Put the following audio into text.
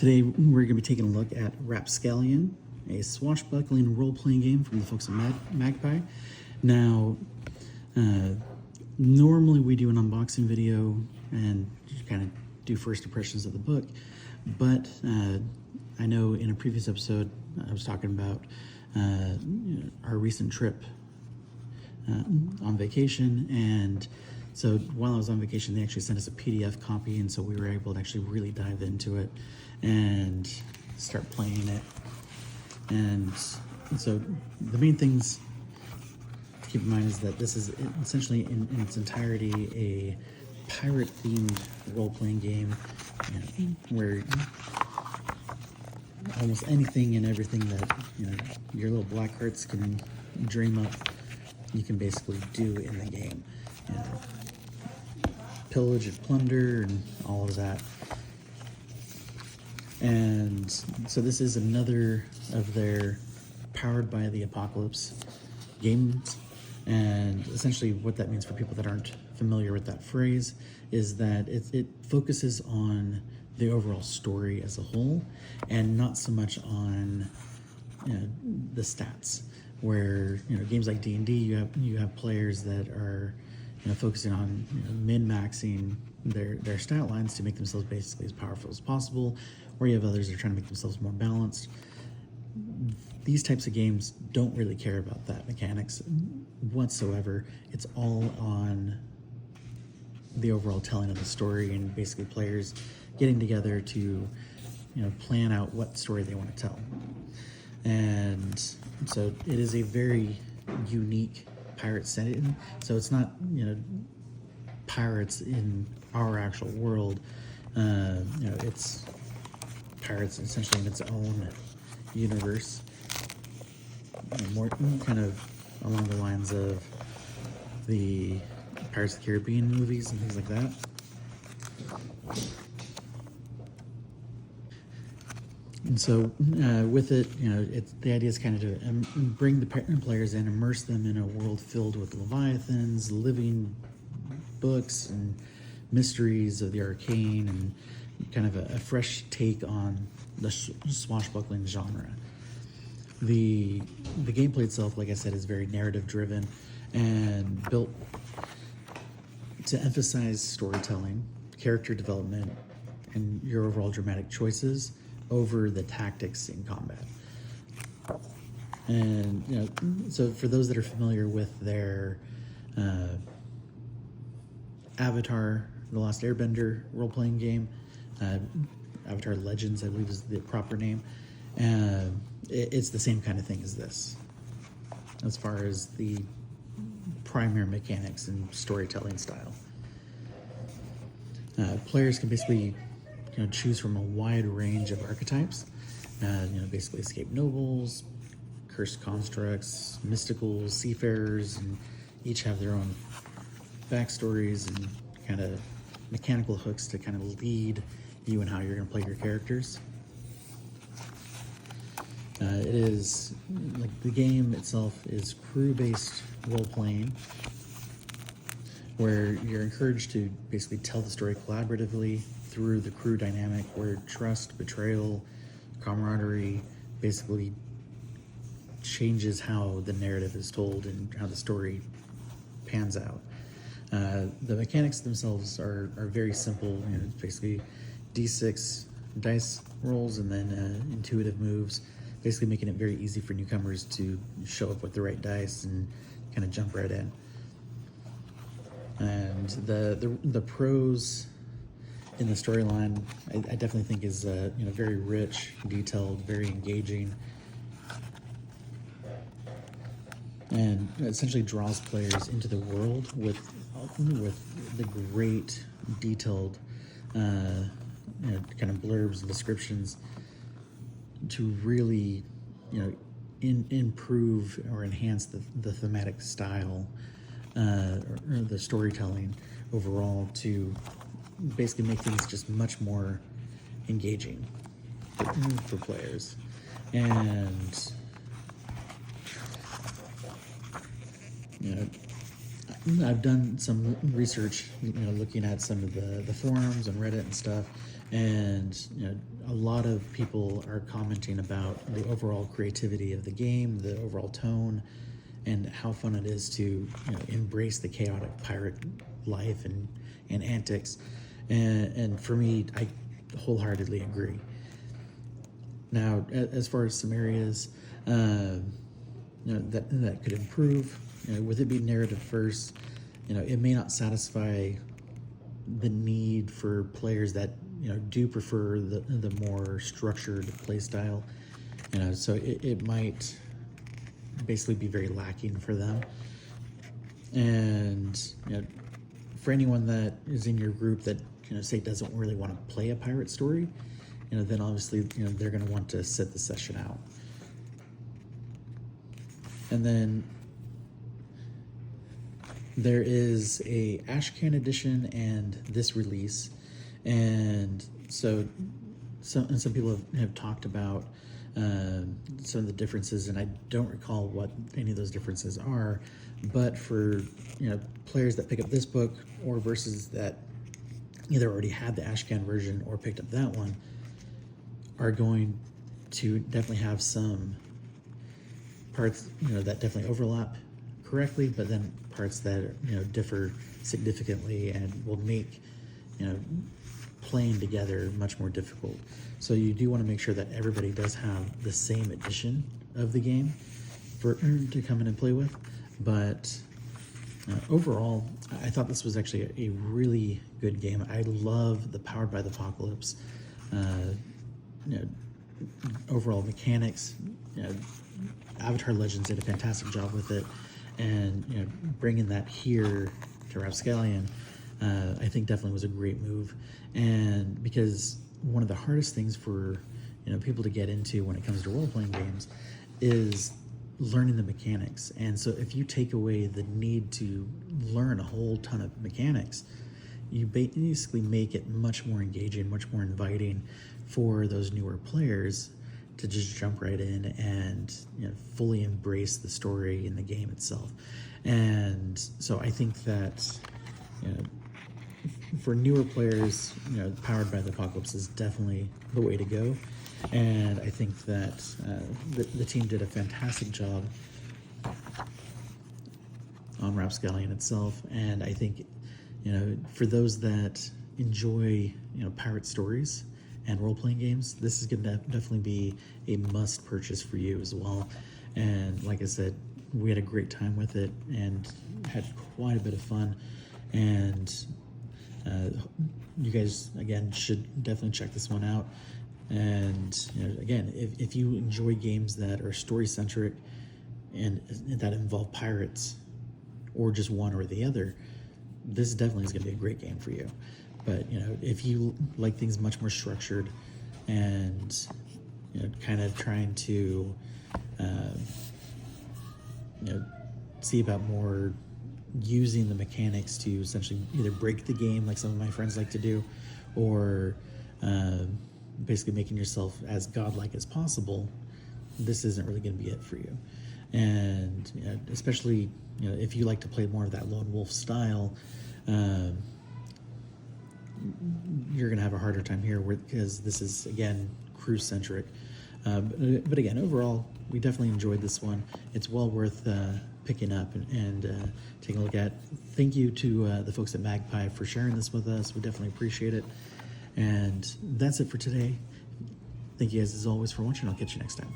Today we're going to be taking a look at Rapscallion, a swashbuckling role-playing game from the folks at Magpie. Now, normally we do an unboxing video and kind of do first impressions of the book, but I know in a previous episode I was talking about our recent trip on vacation, and so while I was on vacation they actually sent us a PDF copy, and so we were able to actually really dive into it and start playing it. And so the main things to keep in mind is that this is essentially in its entirety a pirate-themed role-playing game, where almost anything and everything that your little black hearts can dream up, you can basically do in the game. Pillage and plunder and all of that. And so this is another of their Powered by the Apocalypse games. And essentially what that means for people that aren't familiar with that phrase is that it focuses on the overall story as a whole and not so much on the stats, where games like D&D you have players that are focusing on min-maxing their stat lines to make themselves basically as powerful as possible, or you have others that are trying to make themselves more balanced. These types of games don't really care about that mechanics whatsoever. It's all on the overall telling of the story and basically players getting together to plan out what story they want to tell. And so it is a very unique pirate setting. So it's not pirates in our actual world. It's pirates essentially in its own universe, more kind of along the lines of the Pirates of the Caribbean movies and things like that. And so with it, the idea is kind of to bring the players in, immerse them in a world filled with leviathans, living books, and mysteries of the arcane, and kind of a fresh take on the swashbuckling genre. The gameplay itself, like I said, is very narrative driven and built to emphasize storytelling, character development, and your overall dramatic choices over the tactics in combat. And so for those that are familiar with their Avatar: The Last Airbender role-playing game, Avatar Legends I believe is the proper name, it's the same kind of thing as this as far as the primary mechanics and storytelling style. Players can basically choose from a wide range of archetypes, basically escaped nobles, cursed constructs, mysticals, seafarers, and each have their own backstories and kind of mechanical hooks to kind of lead you and how you're going to play your characters. It is, like, the game itself is crew-based role-playing, where you're encouraged to basically tell the story collaboratively through the crew dynamic, where trust, betrayal, camaraderie basically changes how the narrative is told and how the story pans out. The mechanics themselves are very simple. Basically D6 dice rolls and then intuitive moves, basically making it very easy for newcomers to show up with the right dice and kind of jump right in. And the prose in the storyline, I definitely think is very rich, detailed, very engaging, and essentially draws players into the world with the great detailed kind of blurbs and descriptions to really improve or enhance the thematic style or the storytelling overall, to basically make things just much more engaging for players. And I've done some research, looking at some of the forums and Reddit and stuff, And a lot of people are commenting about the overall creativity of the game, the overall tone, and how fun it is to embrace the chaotic pirate life and antics. And for me, I wholeheartedly agree. Now, as far as some areas that could improve, with it being narrative first, it may not satisfy the need for players that do prefer the more structured play style. So it might basically be very lacking for them. And for anyone that is in your group that say doesn't really want to play a pirate story, then obviously they're going to want to sit the session out. And then there is a Ashcan edition and this release, and so some people have talked about some of the differences, and I don't recall what any of those differences are, but for players that pick up this book or versus that either already had the Ashcan version or picked up that one, are going to definitely have some parts that definitely overlap correctly, but then parts that differ significantly and will make playing together much more difficult. So you do want to make sure that everybody does have the same edition of the game to come in and play with. But overall, I thought this was actually a really good game. I love the Powered by the Apocalypse overall mechanics. Avatar Legends did a fantastic job with it, and bringing that here to Rapscallion, I think definitely was a great move. And because one of the hardest things for people to get into when it comes to role-playing games is learning the mechanics. And so if you take away the need to learn a whole ton of mechanics, you basically make it much more engaging, much more inviting for those newer players to just jump right in and fully embrace the story in the game itself. And so I think that for newer players, Powered by the Apocalypse is definitely the way to go. And I think that the team did a fantastic job on Rapscallion itself. And I think for those that enjoy pirate stories and role-playing games, this is going to definitely be a must purchase for you as well. And like I said, we had a great time with it and had quite a bit of fun. And you guys again should definitely check this one out. And again, if you enjoy games that are story-centric and that involve pirates, or just one or the other, this definitely is going to be a great game for you. But if you like things much more structured and kind of trying to see about more using the mechanics to essentially either break the game like some of my friends like to do, or basically making yourself as godlike as possible, this isn't really going to be it for you. And especially if you like to play more of that lone wolf style, you're going to have a harder time here because this is again crew centric. But again, overall, we definitely enjoyed this one. It's well worth picking up and taking a look at. Thank you to the folks at Magpie for sharing this with us. We definitely appreciate it. And that's it for today. Thank you guys as always for watching. I'll catch you next time.